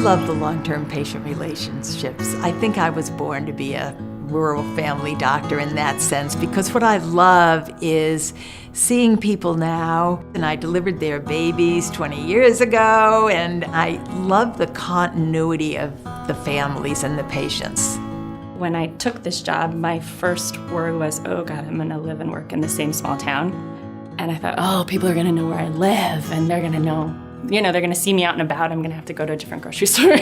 love the long-term patient relationships. I think I was born to be a rural family doctor in that sense, because what I love is seeing people now, and I delivered their babies 20 years ago, and I love the continuity of the families and the patients. When I took this job, my first word was, oh God, I'm gonna live and work in the same small town. And I thought, oh, people are gonna know where I live, and they're gonna know, they're gonna see me out and about. I'm gonna have to go to a different grocery store.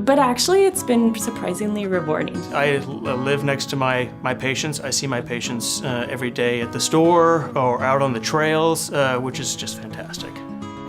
But actually, it's been surprisingly rewarding. I live next to my patients. I see my patients every day at the store or out on the trails, which is just fantastic.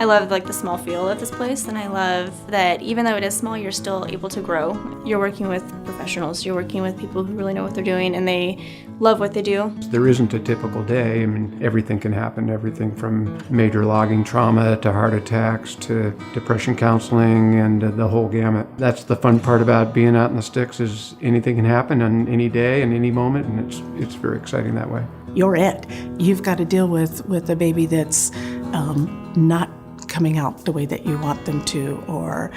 I love the small feel of this place, and I love that even though it is small, you're still able to grow. You're working with professionals, you're working with people who really know what they're doing, and they love what they do. There isn't a typical day. I mean, everything can happen, everything from major logging trauma to heart attacks to depression counseling and the whole gamut. That's the fun part about being out in the sticks, is anything can happen on any day and any moment, and it's very exciting that way. You're it. You've got to deal with a baby that's not coming out the way that you want them to, or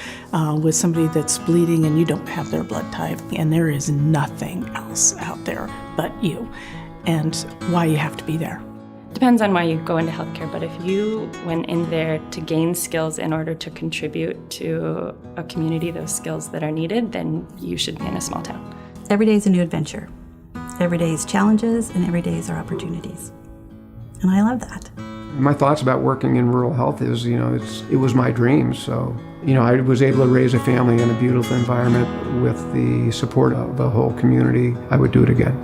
with somebody that's bleeding and you don't have their blood type, and there is nothing else out there but you, and why you have to be there. Depends on why you go into healthcare, but if you went in there to gain skills in order to contribute to a community, those skills that are needed, then you should be in a small town. Every day is a new adventure. Every day is challenges, and every day is our opportunities. And I love that. My thoughts about working in rural health is, it was my dream. So, I was able to raise a family in a beautiful environment with the support of the whole community. I would do it again.